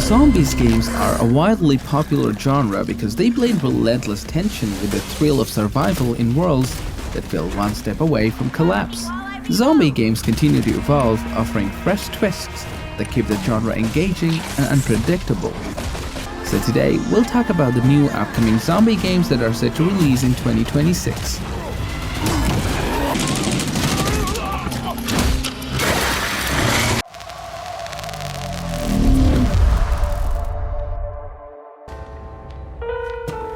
Zombies games are a wildly popular genre because they blend relentless tension with the thrill of survival in worlds that feel one step away from collapse. Zombie games continue to evolve, offering fresh twists that keep the genre engaging and unpredictable. So today, we'll talk about the new upcoming zombie games that are set to release in 2026.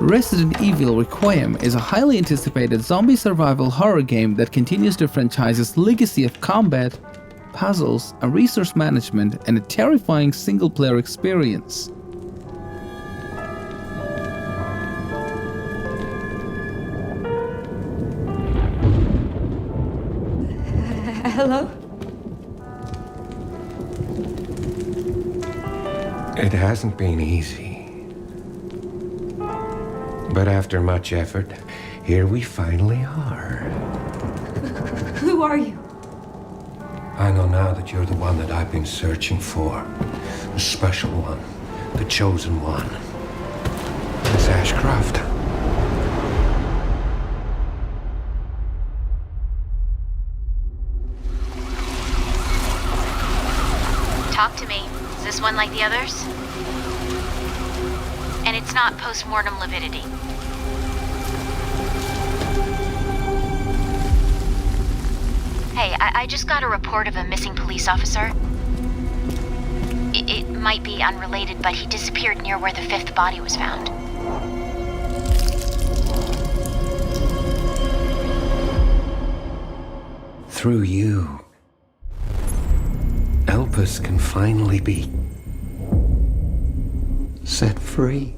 Resident Evil Requiem is a highly anticipated zombie survival horror game that continues the franchise's legacy of combat, puzzles, and resource management, and a terrifying single-player experience. Hello? It hasn't been easy. But after much effort, here we finally are. Who are you? I know now that you're the one that I've been searching for. The special one. The chosen one. Miss Ashcroft. Talk to me. Is this one like the others? And it's not post-mortem lividity. Hey, I just got a report of a missing police officer. It might be unrelated, but he disappeared near where the 5th body was found. Through you, Elpis can finally be set free.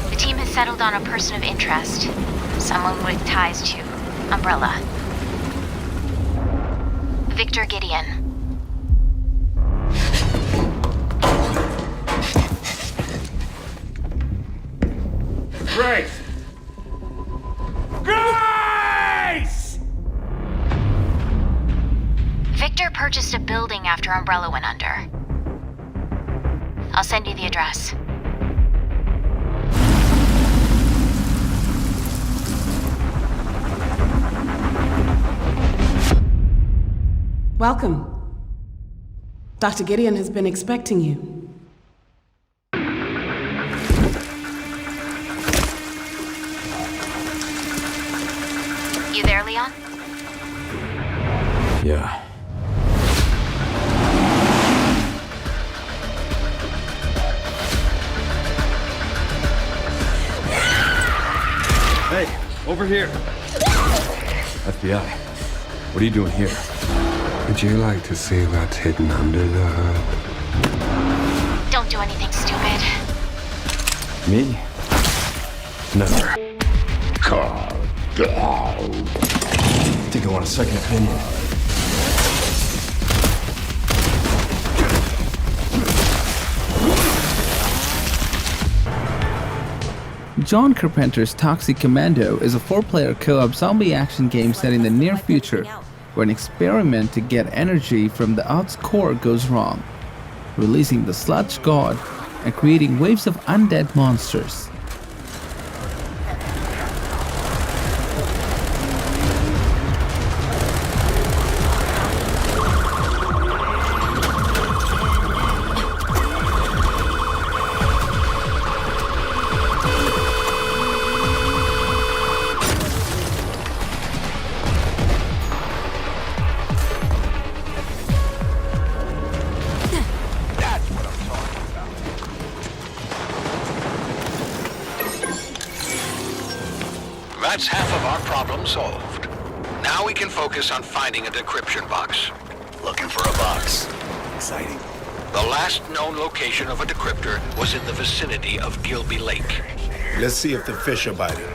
The team has settled on a person of interest. Someone with ties to Umbrella. Victor Gideon. Grace! Grace! Victor purchased a building after Umbrella went under. I'll send you the address. Welcome. Dr. Gideon has been expecting you. You there, Leon? Yeah. Hey, over here. FBI, what are you doing here? Would you like to see what's hidden under the hood? Don't do anything stupid. Me? Never. Think I want a second opinion. John Carpenter's Toxic Commando is a 4-player co-op zombie action game set in the near future, where an experiment to get energy from the Earth's core goes wrong, releasing the sludge god and creating waves of undead monsters. That's half of our problem solved. Now we can focus on finding a decryption box. Looking for a box. Exciting. The last known location of a decryptor was in the vicinity of Gilby Lake. Let's see if the fish are biting.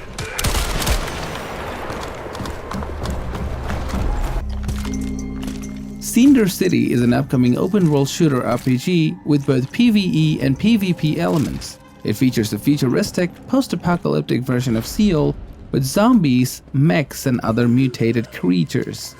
Cinder City is an upcoming open-world shooter RPG with both PvE and PvP elements. It features a futuristic, post-apocalyptic version of Seoul with zombies, mechs, and other mutated creatures.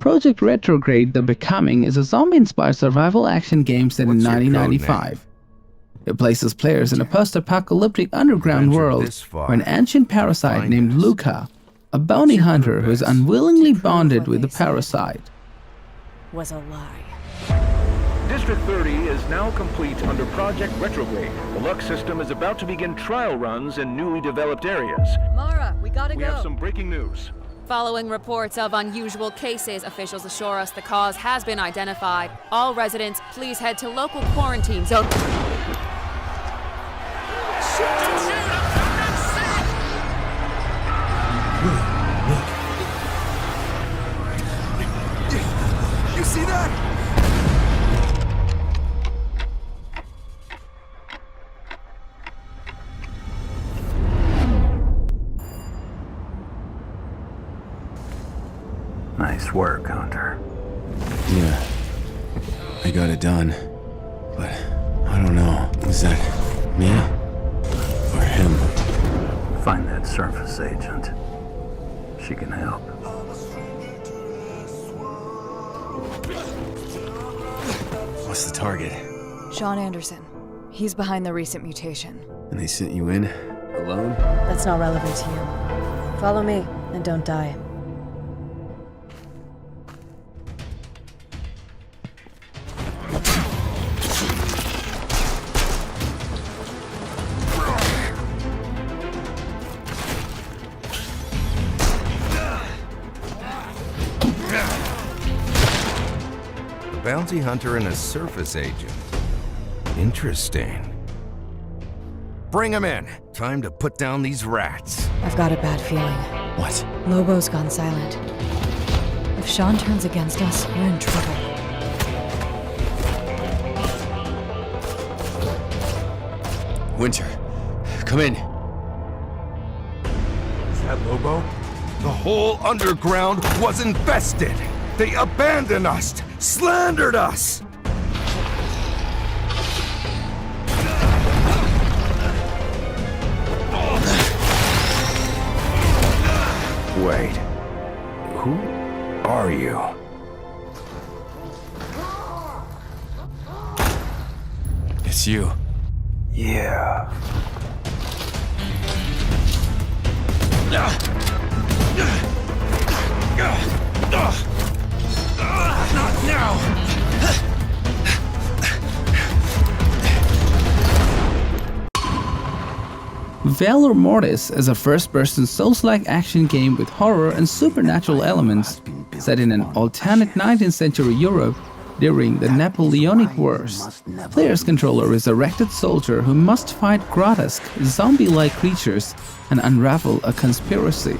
Projekt Retrograde: The Becoming is a zombie-inspired survival action game set in 1995. It places players in a post-apocalyptic underground world where an ancient parasite named Luca, a bounty hunter who is unwillingly bonded with the parasite, Was a lie. District 30 is now complete under Project Retrograde. The Lux system is about to begin trial runs in newly developed areas. Mara, we gotta We go. have some breaking news. Following reports of unusual cases, officials assure us the cause has been identified. All residents, please head to local quarantine zone. You see that? Nice work, Hunter. Yeah. I got it done. But I don't know. Is that me? Or him? Find that surface agent. She can help. What's the target? Sean Anderson. He's behind the recent mutation. And they sent you in? Alone? That's not relevant to you. Follow me, and don't die. Bounty hunter and a surface agent. Interesting. Bring him in. Time to put down these rats. I've got a bad feeling. What? Lobo's gone silent. If Sean turns against us, we're in trouble. Winter, come in. Is that Lobo? The whole underground was infested. They abandoned us, slandered us. Wait, who are you? It's you. Yeah. Not now! Valor Mortis is a first-person Souls-like action game with horror and supernatural elements set in an alternate 19th century Europe during the Napoleonic Wars. Players control a resurrected soldier who must fight grotesque, zombie-like creatures and unravel a conspiracy.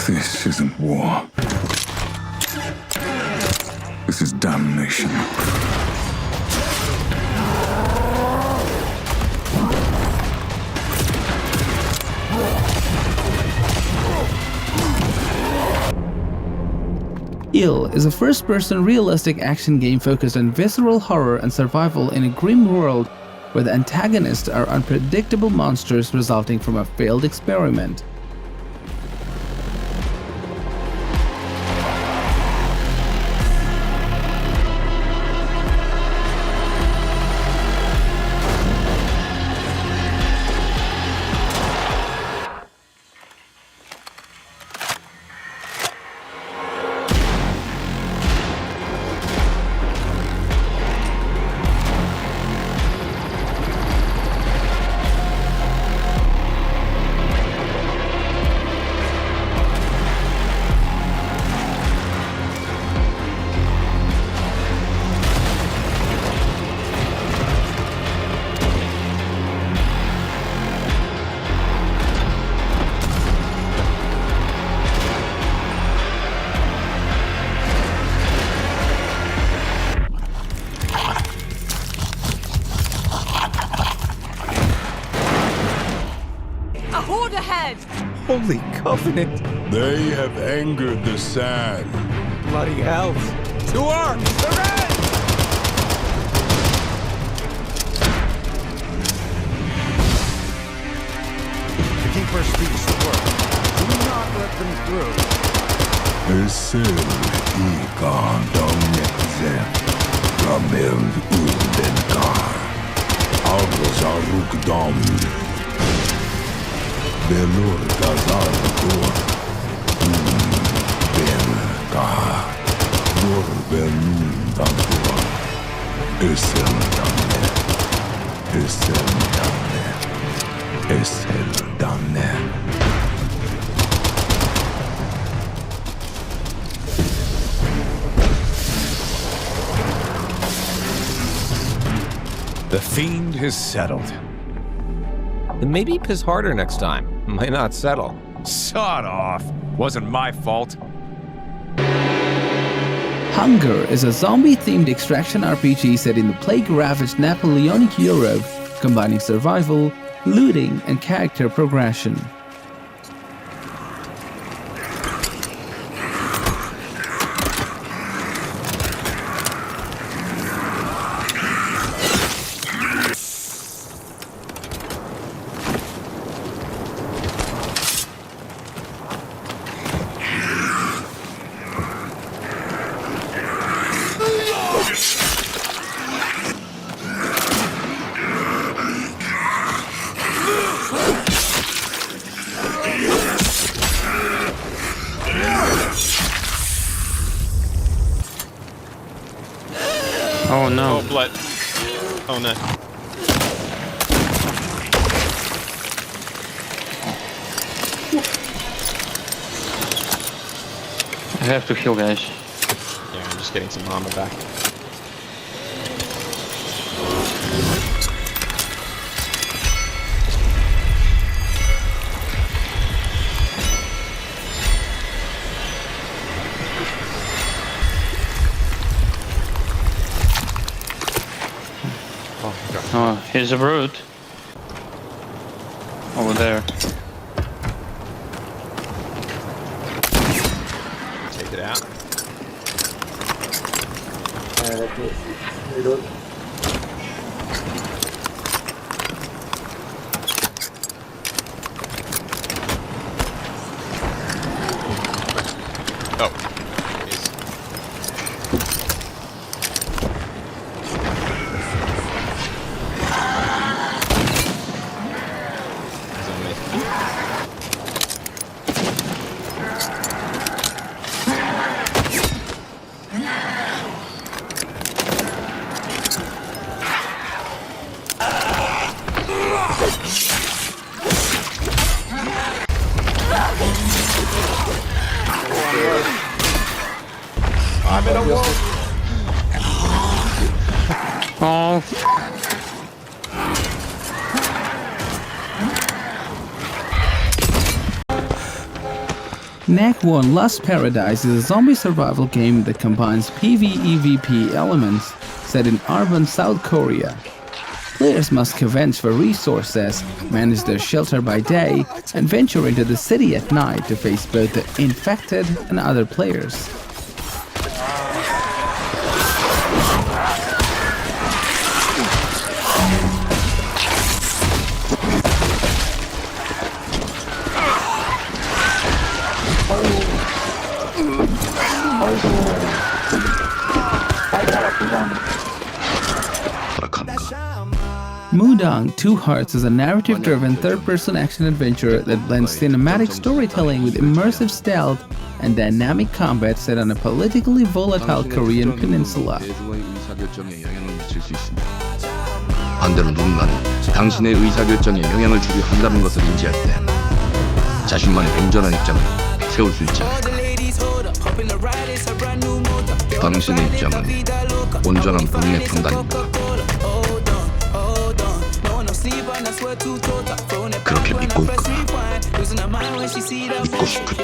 This isn't war. This is damnation. Ill is a first-person realistic action game focused on visceral horror and survival in a grim world where the antagonists are unpredictable monsters resulting from a failed experiment. Horde ahead! Holy Covenant! They have angered the sand. Bloody hell! To arms! Hooray! The Keeper speaks the word. Do not let them through. Persist Ramel Uldenkar. Agzarukdam. Valor Gazarkur. Uldenkar. Vorbenundankur. Eseldamne. Eseldamne. Eseldamne. The fiend has settled. And maybe piss harder next time. Might not settle. Sod off. Wasn't my fault. Hunger is a zombie-themed extraction RPG set in the plague-ravaged Napoleonic Europe, combining survival, looting, and character progression. Oh no. Oh, Blight. Oh no. I have to heal, guys. Yeah, I'm just getting some armor back. Oh, here's a route. Over there. Take it out. Oh. I'm in a wall. Oh. Nakwon Lost Paradise is a zombie survival game that combines PvEVP elements set in urban South Korea. Players must scavenge for resources, manage their shelter by day, and venture into the city at night to face both the infected and other players. MUDANG Two Hearts is a narrative-driven third-person action adventure that blends cinematic storytelling with immersive stealth and dynamic combat set on a politically volatile Korean peninsula. 반대로 누군가는 당신의 의사결정에 영향을 주려 한다는 것을 인지할 때 자신만의 냉정한 입장을 세울 수 있지 않을까. 당신의 입장은 온전한 본인의 판단입니다. 그렇게 믿고 있구나. 믿고 싶구나.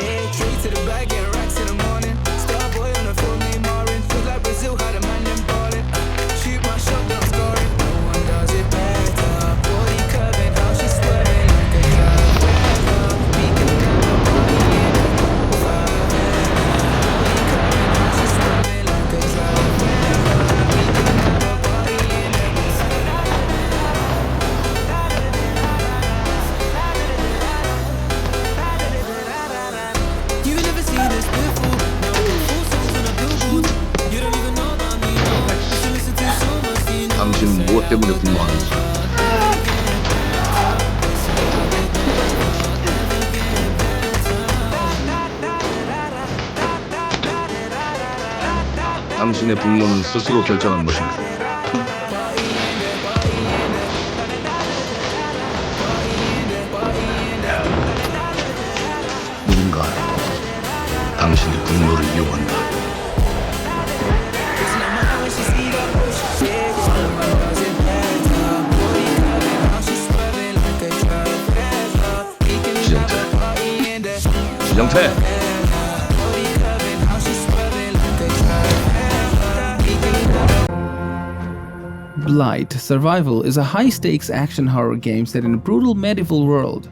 당신의 분노는 스스로 결정한 것인가? 누군가 당신의 분노를 이용한다. 지정태. Blight Survival is a high-stakes action horror game set in a brutal medieval world.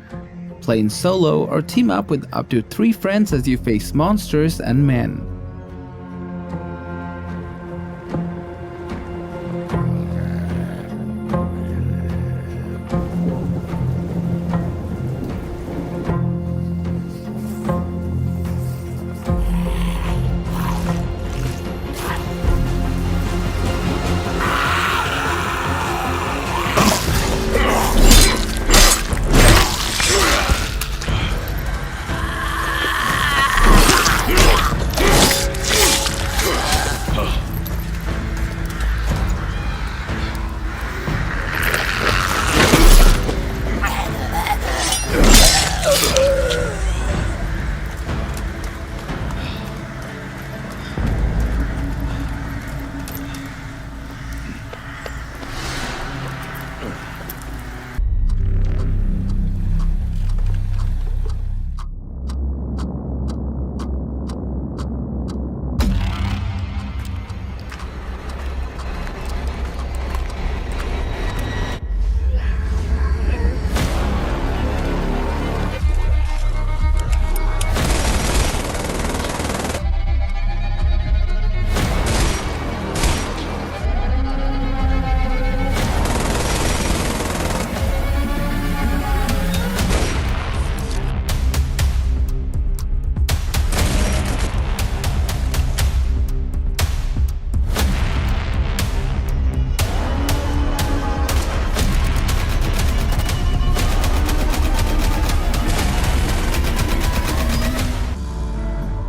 Play in solo or team up with up to 3 friends as you face monsters and men.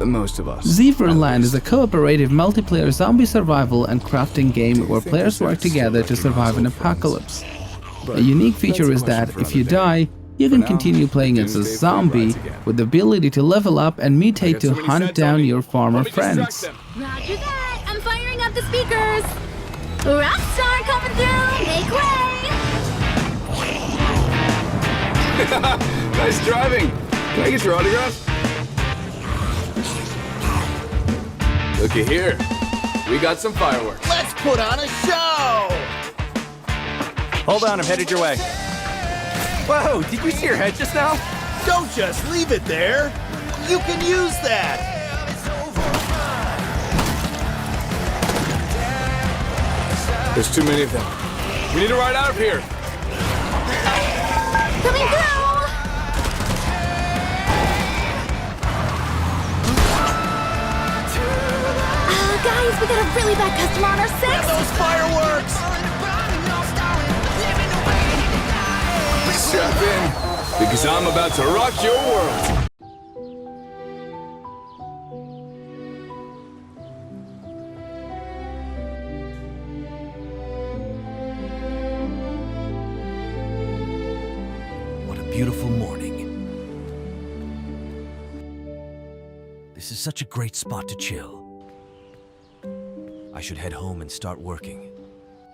Most of us. Zeverland is a cooperative multiplayer zombie survival and crafting game where players work together to survive an apocalypse. A unique feature is that if you die, you can continue playing as a zombie with the ability to level up and mutate to hunt down your former friends. Roger that! I'm firing up the speakers! Rockstar coming through! Make way! Nice driving. Can I get your autograph? Looky here. We got some fireworks. Let's put on a show! Hold on, I'm headed your way. Whoa, did you see your head just now? Don't just leave it there. You can use that. There's too many of them. We need to ride out of here. Coming through! Guys, we got a really bad customer on our six! Grab those fireworks! Strap in, because I'm about to rock your world. What a beautiful morning. This is such a great spot to chill. I should head home and start working.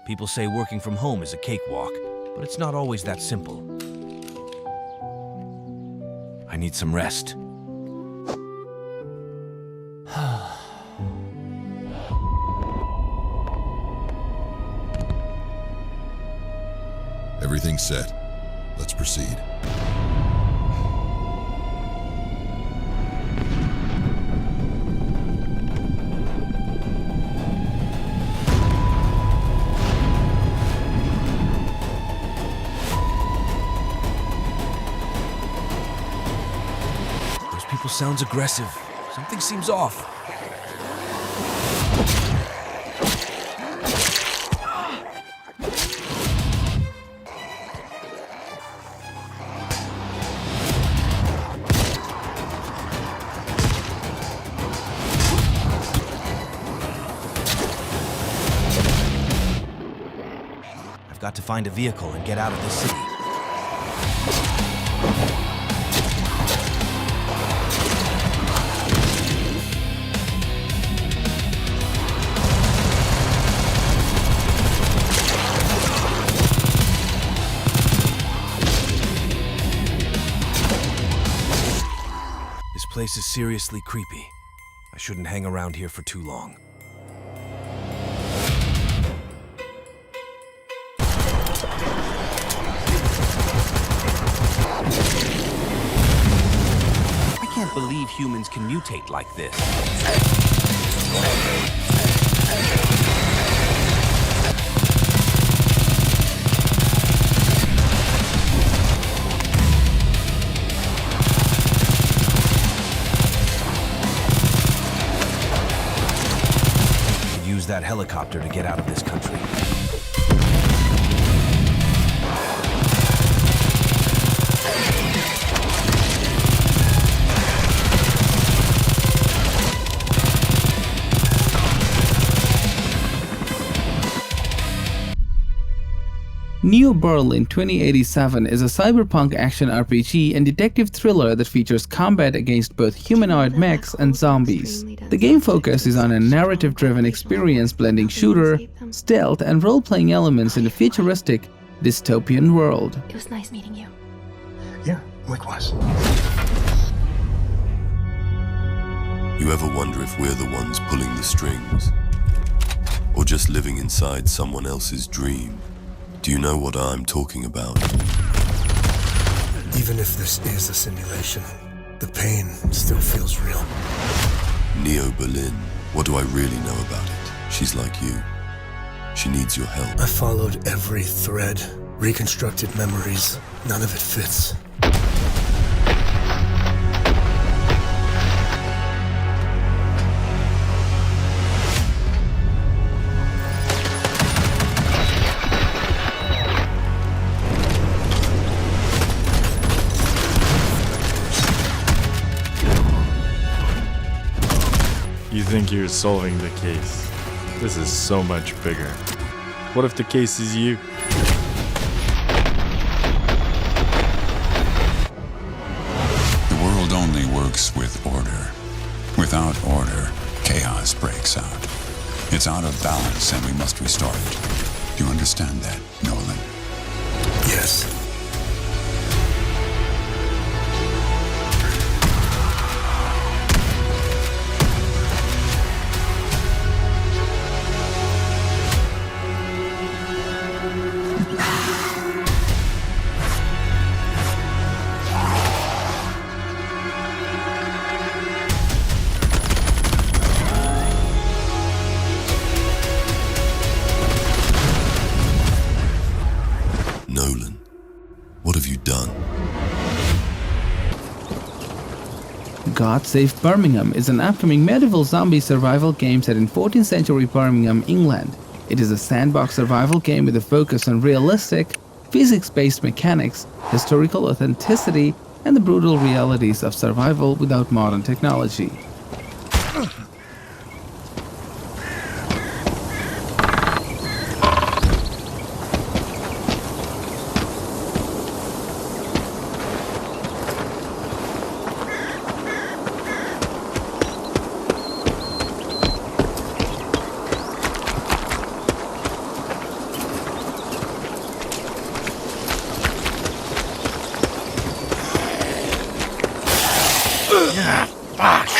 People say working from home is a cakewalk, but it's not always that simple. I need some rest. Everything's set. Let's proceed. Sounds aggressive. Something seems off. Got to find a vehicle and get out of this city. This place is seriously creepy. I shouldn't hang around here for too long. I can't believe humans can mutate like this. Use that helicopter to get out of this country. New Berlin 2087 is a cyberpunk action RPG and detective thriller that features combat against both humanoid mechs and zombies. The game focus is on a narrative-driven experience blending shooter, stealth, and role-playing elements in a futuristic, dystopian world. It was nice meeting you. Yeah, likewise. You ever wonder if we're the ones pulling the strings? Or just living inside someone else's dream? Do you know what I'm talking about? Even if this is a simulation, the pain still feels real. Neo Berlin. What do I really know about it? She's like you. She needs your help. I followed every thread, reconstructed memories. None of it fits. You think you're solving the case. This is so much bigger. What if the case is you? The world only works with order. Without order, chaos breaks out. It's out of balance and we must restore it. Do you understand that, Nolan? Yes. Nolan, what have you done? God Save Birmingham is an upcoming medieval zombie survival game set in 14th century Birmingham, England. It is a sandbox survival game with a focus on realistic, physics-based mechanics, historical authenticity, and the brutal realities of survival without modern technology. Fuck!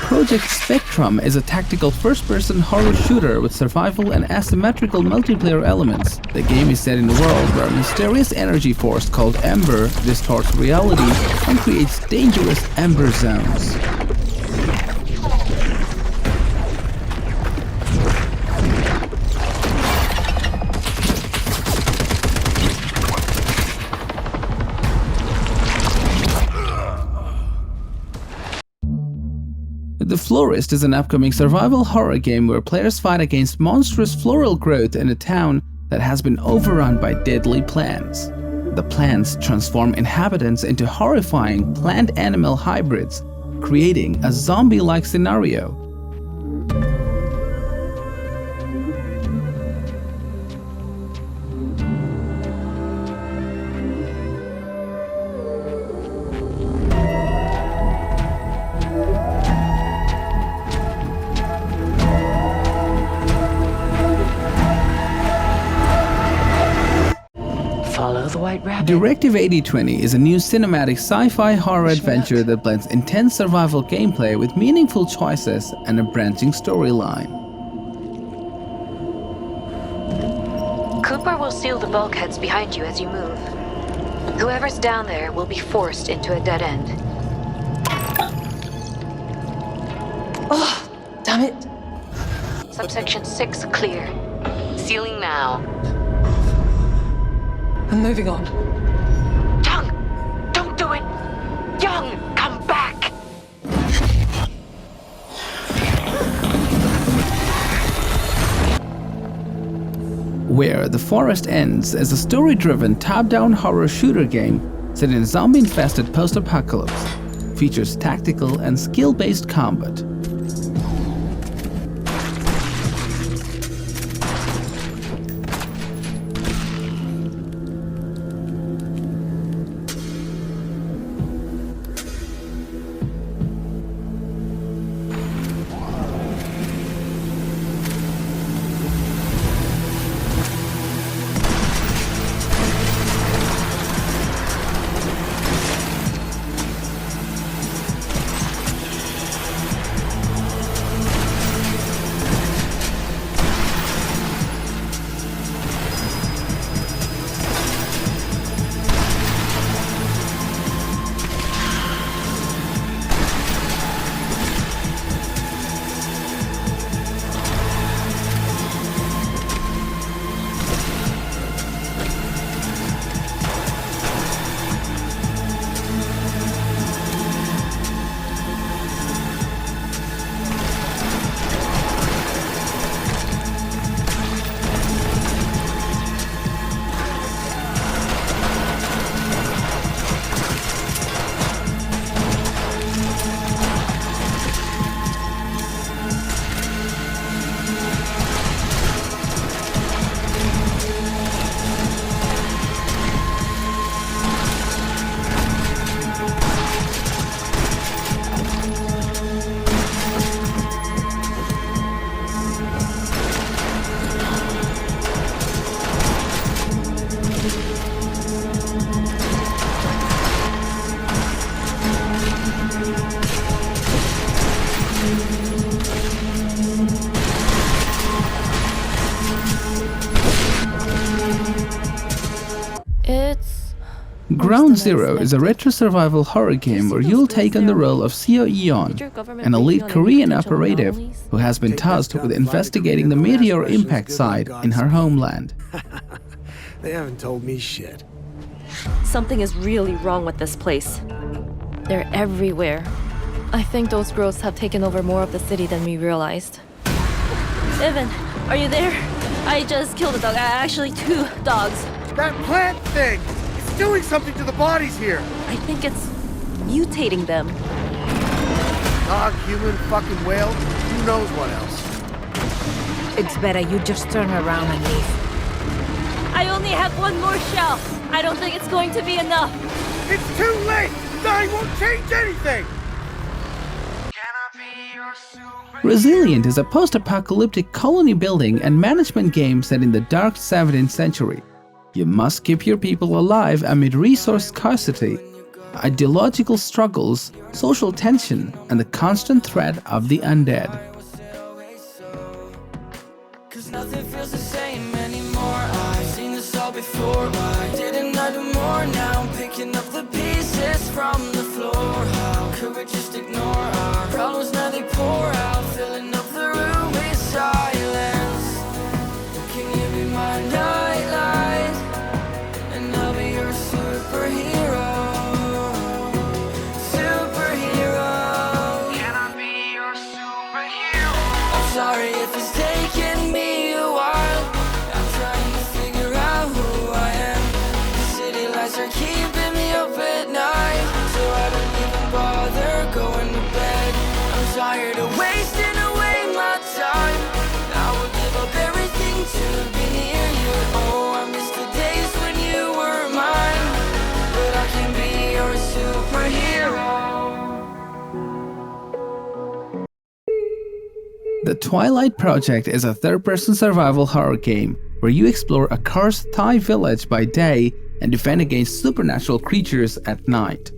Projekt Spectrum is a tactical first-person horror shooter with survival and asymmetrical multiplayer elements. The game is set in a world where a mysterious energy force called Ember distorts reality and creates dangerous Ember zones. The Florist is an upcoming survival horror game where players fight against monstrous floral growth in a town that has been overrun by deadly plants. The plants transform inhabitants into horrifying plant-animal hybrids, creating a zombie-like scenario. Directive 8020 is a new cinematic sci-fi horror adventure that blends intense survival gameplay with meaningful choices and a branching storyline. Cooper will seal the bulkheads behind you as you move. Whoever's down there will be forced into a dead end. Oh, damn it. Subsection 6 clear. Sealing now. I'm moving on. Young! Don't do it! Young! Come back! Where the Forest Ends is a story-driven top-down horror shooter game set in a zombie-infested post-apocalypse. Features tactical and skill-based combat. Ground Zero is a retro survival horror game where you'll take on the role of Seo Eon, an elite Korean operative who has been tasked with investigating the meteor impact site in her homeland. They haven't told me shit. Something is really wrong with this place. They're everywhere. I think those growths have taken over more of the city than we realized. Evan, are you there? I just killed a dog. Actually, 2 dogs. That plant thing! It's doing something to the bodies here! I think it's mutating them. Dog, human, fucking whale, who knows what else? It's better you just turn around and leave. I only have 1 more shell. I don't think it's going to be enough. It's too late! Dying won't change anything! Resilient is a post-apocalyptic colony building and management game set in the dark 17th century. You must keep your people alive amid resource scarcity. ideological struggles, social tension, and the constant threat of the undead. Nothing feels the same anymore. I've seen this all before. Why didn't I do more? Now I'm picking up the pieces from the floor. How could we just ignore our problems? Now they pour out, filling up the room with silence. Can you be my nightlight? And I'll be your superhero. Superhero. Can I be your superhero? I'm sorry if it's taking me. Are keeping me up at night, so I don't even bother going to bed. I'm tired of wasting away my time. I would give up everything to be near you. Oh, I miss the days when you were mine, but I can be your superhero. The Twilight Project is a third-person survival horror game where you explore a cursed Thai village by day and defend against supernatural creatures at night.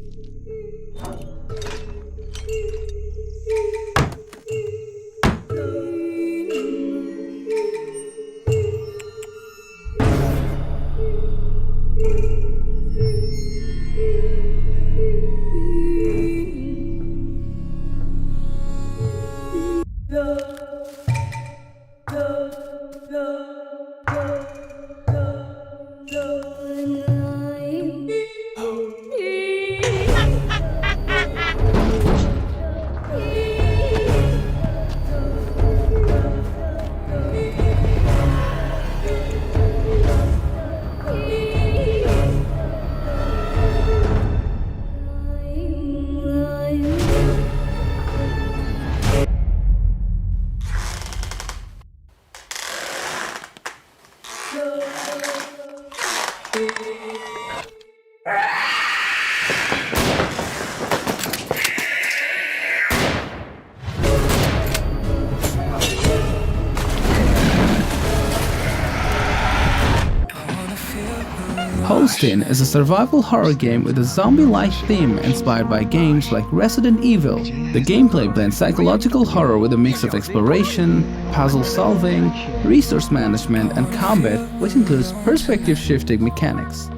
Holstin is a survival horror game with a zombie-like theme inspired by games like Resident Evil. The gameplay blends psychological horror with a mix of exploration, puzzle solving, resource management, and combat, which includes perspective shifting mechanics.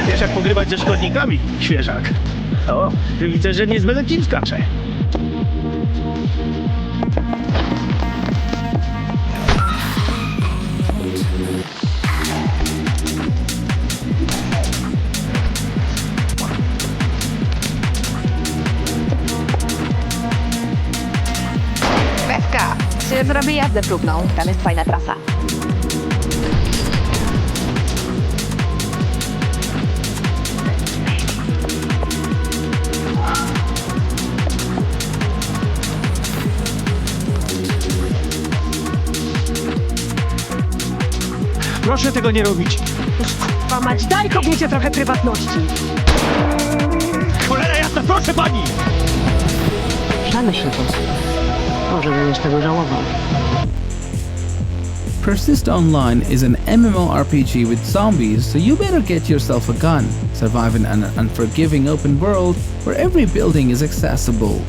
Wiesz jak pogrywać ze szkodnikami, świeżak? O, widzę, że nie z byle skacze. Weska, czy zrobię jazdę próbną? Tam jest fajna trasa. Proszę tego nie robić. Mać, daj kobiecie trochę prywatności. Cholera jasna, proszę pani! Przemyśl to. Może będziesz tego żałował. Persist Online is an MMORPG with zombies, so you better get yourself a gun. Survive in an unforgiving open world where every building is accessible.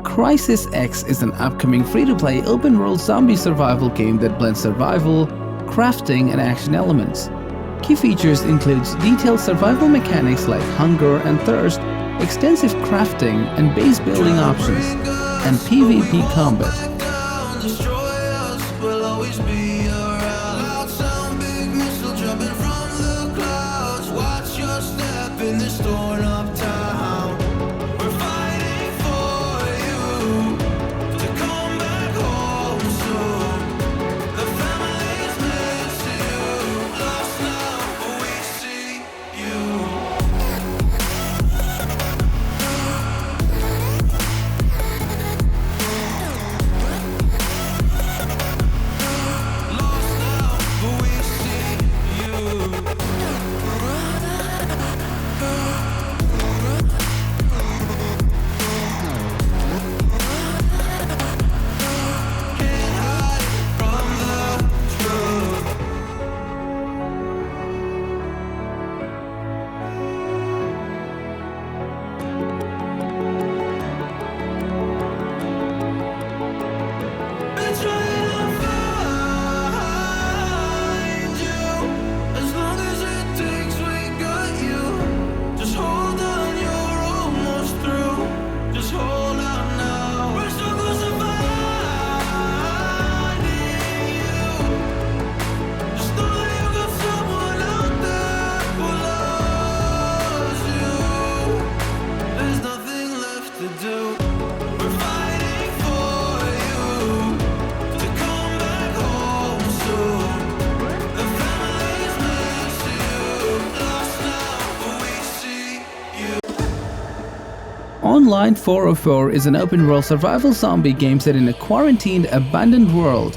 CrisisX is an upcoming free-to-play open-world zombie survival game that blends survival, crafting, and action elements. Key features include detailed survival mechanics like hunger and thirst, extensive crafting and base building options, and PvP combat. Destroy us, we'll always be Online 404 is an open-world survival zombie game set in a quarantined, abandoned world.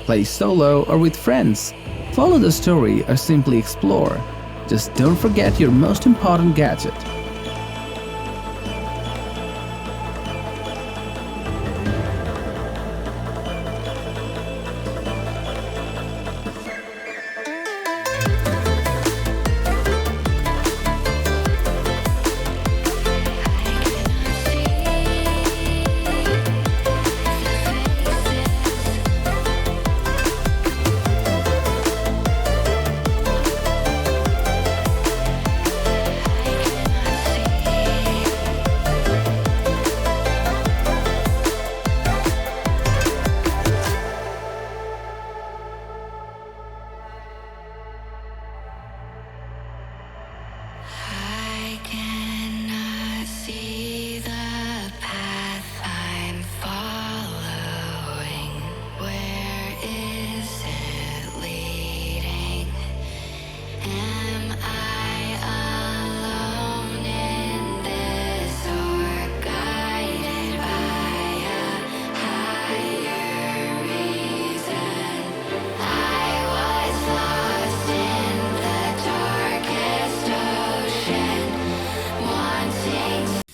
Play solo or with friends. Follow the story or simply explore. Just don't forget your most important gadget.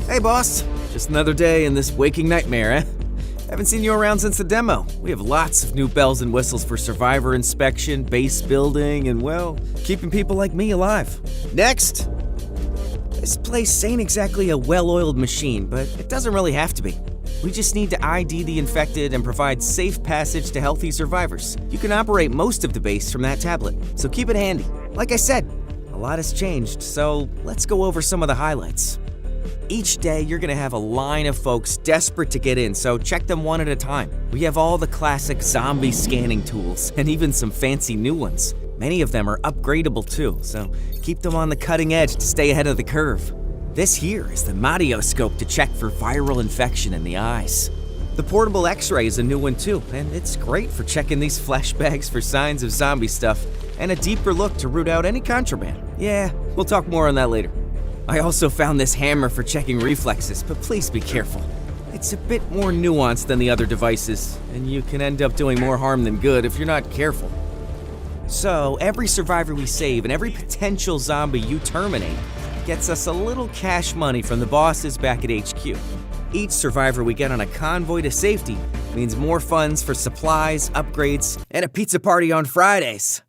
Hey boss, just another day in this waking nightmare, eh? Haven't seen you around since the demo. We have lots of new bells and whistles for survivor inspection, base building, and well, keeping people like me alive. Next! This place ain't exactly a well-oiled machine, but it doesn't really have to be. We just need to ID the infected and provide safe passage to healthy survivors. You can operate most of the base from that tablet, so keep it handy. Like I said, a lot has changed, so let's go over some of the highlights. Each day, you're gonna have a line of folks desperate to get in, so check them one at a time. We have all the classic zombie scanning tools, and even some fancy new ones. Many of them are upgradable too, so keep them on the cutting edge to stay ahead of the curve. This here is the Modioscope to check for viral infection in the eyes. The portable X-ray is a new one too, and it's great for checking these flesh bags for signs of zombie stuff, and a deeper look to root out any contraband. Yeah, we'll talk more on that later. I also found this hammer for checking reflexes, but please be careful. It's a bit more nuanced than the other devices, and you can end up doing more harm than good if you're not careful. So, every survivor we save and every potential zombie you terminate gets us a little cash money from the bosses back at HQ. Each survivor we get on a convoy to safety means more funds for supplies, upgrades, and a pizza party on Fridays.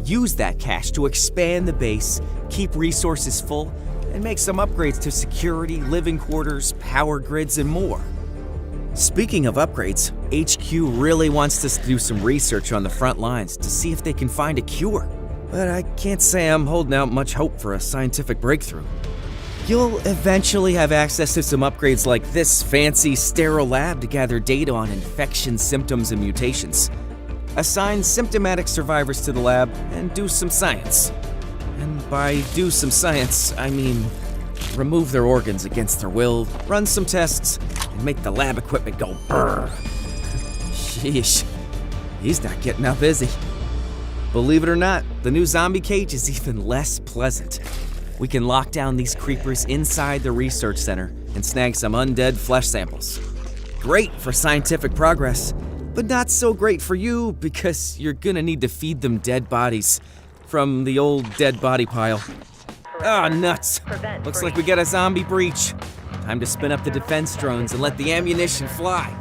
Use that cash to expand the base, keep resources full, and make some upgrades to security, living quarters, power grids, and more. Speaking of upgrades, HQ really wants us to do some research on the front lines to see if they can find a cure. But I can't say I'm holding out much hope for a scientific breakthrough. You'll eventually have access to some upgrades like this fancy sterile lab to gather data on infection symptoms and mutations. Assign symptomatic survivors to the lab and do some science. And by do some science, I mean remove their organs against their will, run some tests, and make the lab equipment go brrr. Sheesh, he's not getting out busy. Believe it or not, the new zombie cage is even less pleasant. We can lock down these creepers inside the research center and snag some undead flesh samples. Great for scientific progress, but not so great for you because you're gonna need to feed them dead bodies from the old dead body pile. Ah, nuts. Looks like we got a zombie breach. Time to spin up the defense drones and let the ammunition fly.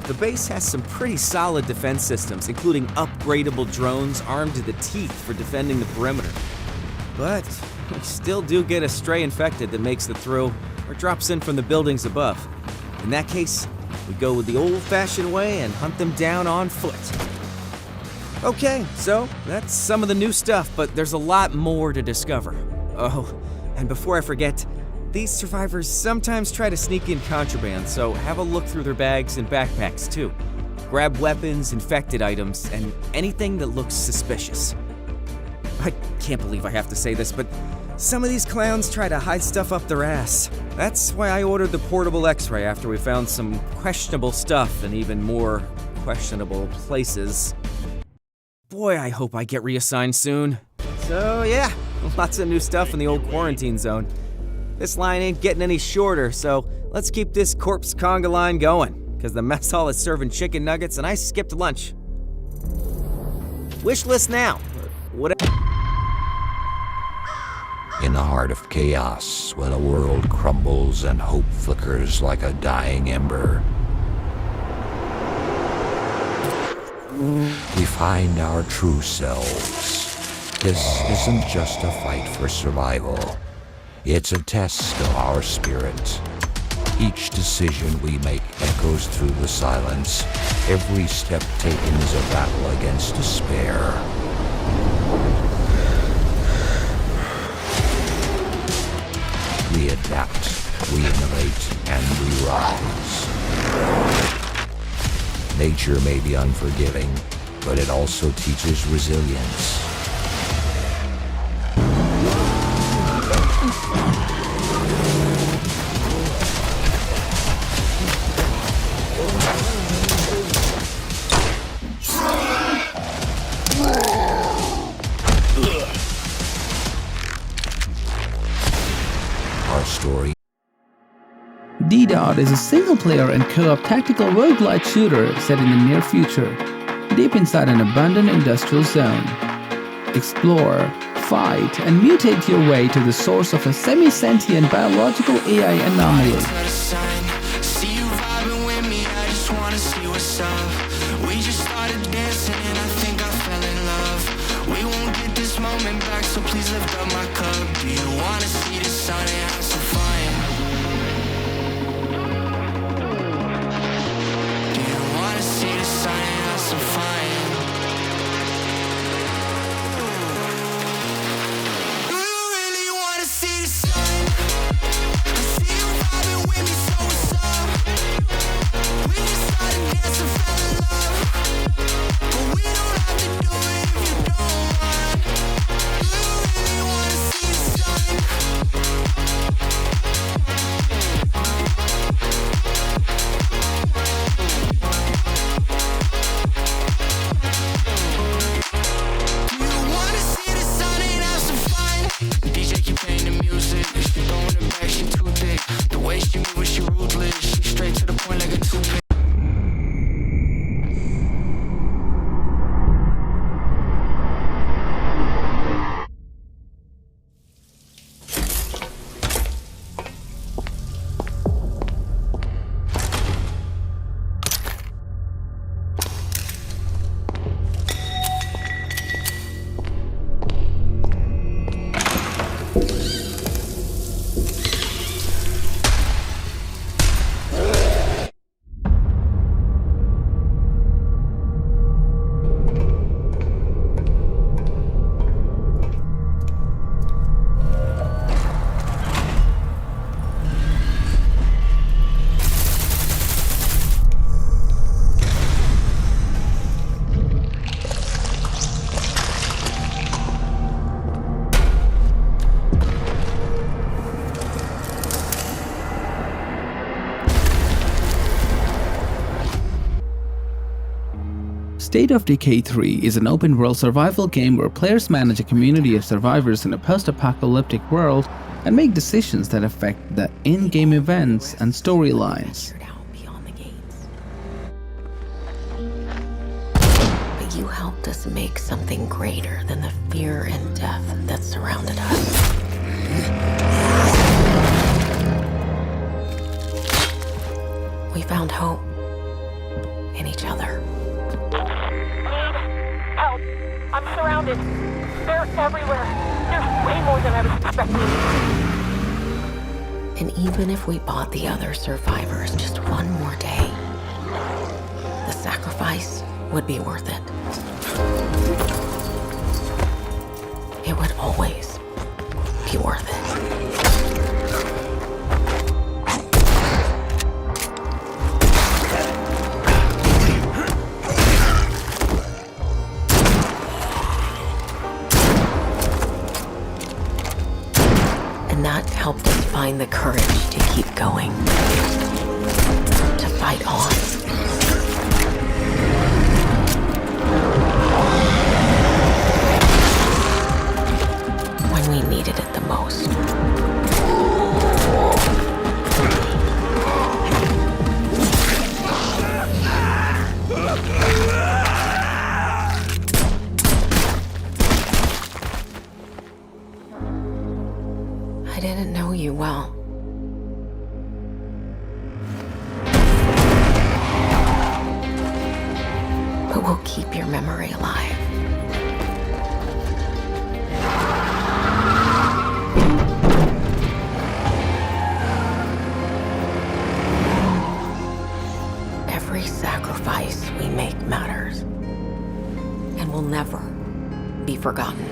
The base has some pretty solid defense systems, including upgradable drones armed to the teeth for defending the perimeter. But we still do get a stray infected that makes it through or drops in from the buildings above. In that case, we go with the old-fashioned way and hunt them down on foot. Okay, so that's some of the new stuff, but there's a lot more to discover. Oh, and before I forget, these survivors sometimes try to sneak in contraband, so have a look through their bags and backpacks too. Grab weapons, infected items, and anything that looks suspicious. I can't believe I have to say this, but some of these clowns try to hide stuff up their ass. That's why I ordered the portable X-ray after we found some questionable stuff in even more questionable places. Boy, I hope I get reassigned soon. So yeah, lots of new stuff in the old quarantine zone. This line ain't getting any shorter, so let's keep this corpse conga line going, because the mess hall is serving chicken nuggets and I skipped lunch. Wish list now. Whatever. In the heart of chaos, when a world crumbles and hope flickers like a dying ember, we find our true selves. This isn't just a fight for survival. It's a test of our spirit. Each decision we make echoes through the silence. Every step taken is a battle against despair. We adapt, we innovate, and we rise. Nature may be unforgiving, but it also teaches resilience. Our story. DDoD is a single-player and co-op tactical roguelite shooter set in the near future, deep inside an abandoned industrial zone. Explore, fight, and mutate your way to the source of a semi-sentient biological AI anomaly. See you vibing with me, I just wanna see what's up. We just started dancing and I think I fell in love. We won't get this moment back, so please lift up my cup. Do you wanna see the sun and have some fun? Do you wanna see the sun and have some fun? Do you really wanna see the sun? I see you vibing with me, so what's up? We just started dancing, fell in love. But we don't have to do it if you don't want. Do you really wanna see the sun? Do you wanna see the sun and have some fun? DJ keep playing the music. She throwing it back, she too thick. The way she moves, she ruthless. She straight to the point like a toothpick. State of Decay 3 is an open-world survival game where players manage a community of survivors in a post-apocalyptic world and make decisions that affect the in-game events and storylines. But you helped us make something greater than the fear and death that surrounded us. We found hope in each other. Help! I'm surrounded. They're everywhere. There's way more than I was expecting. And even if we bought the other survivors just one more day, the sacrifice would be worth it. It would always be worth it. And that helped us find the courage to keep going, to fight on. When we needed it the most. didn't know you well. But we'll keep your memory alive. Every sacrifice we make matters and will never be forgotten.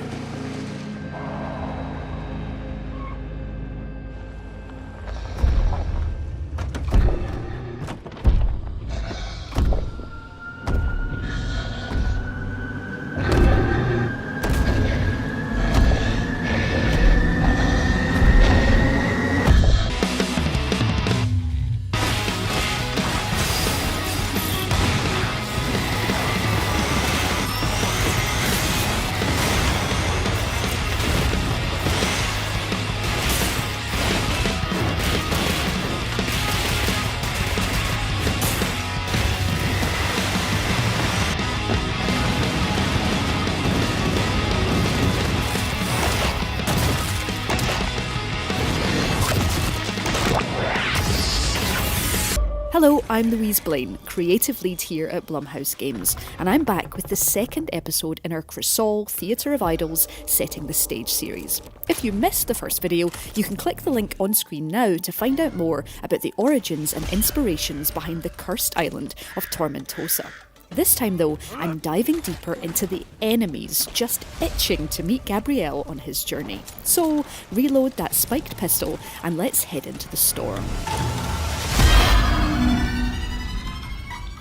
Hello, I'm Louise Blaine, creative lead here at Blumhouse Games, and I'm back with the second episode in our Crisol Theatre of Idols Setting the Stage series. If you missed the first video, you can click the link on screen now to find out more about the origins and inspirations behind the cursed island of Tormentosa. This time though, I'm diving deeper into the enemies just itching to meet Gabriel on his journey. So, reload that spiked pistol and let's head into the storm.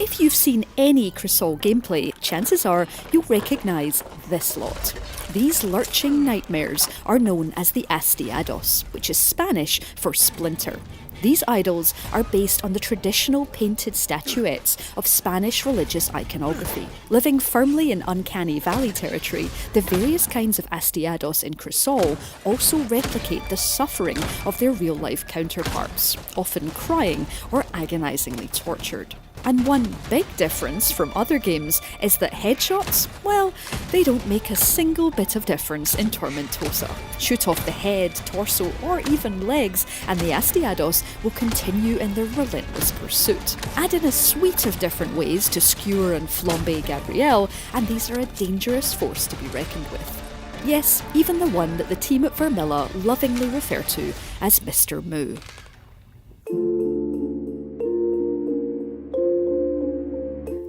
If you've seen any Crisol gameplay, chances are you'll recognise this lot. These lurching nightmares are known as the Astiados, which is Spanish for splinter. These idols are based on the traditional painted statuettes of Spanish religious iconography. Living firmly in Uncanny Valley territory, the various kinds of Astiados in Crisol also replicate the suffering of their real-life counterparts, often crying or agonisingly tortured. And one big difference from other games is that headshots, well, they don't make a single bit of difference in Tormentosa. Shoot off the head, torso, or even legs, and the Astiados will continue in their relentless pursuit. Add in a suite of different ways to skewer and flambe Gabrielle, and these are a dangerous force to be reckoned with. Yes, even the one that the team at Vermilla lovingly refer to as Mr. Moo.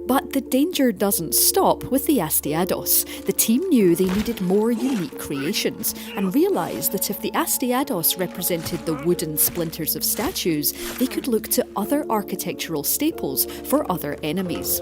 But the danger doesn't stop with the Astiados. The team knew they needed more unique creations and realised that if the Astiados represented the wooden splinters of statues, they could look to other architectural staples for other enemies.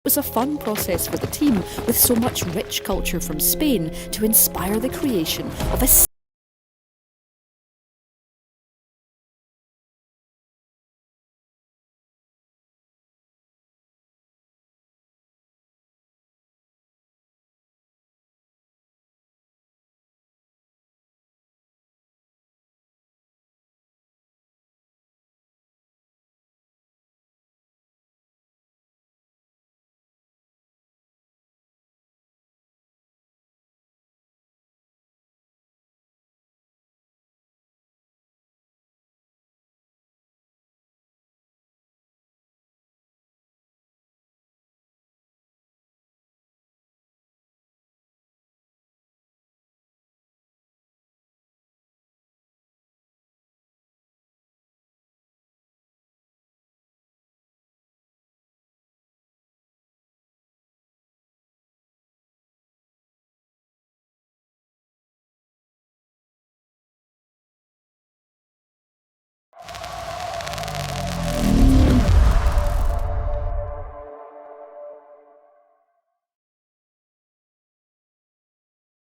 It was a fun process for the team, with so much rich culture from Spain to inspire the creation of a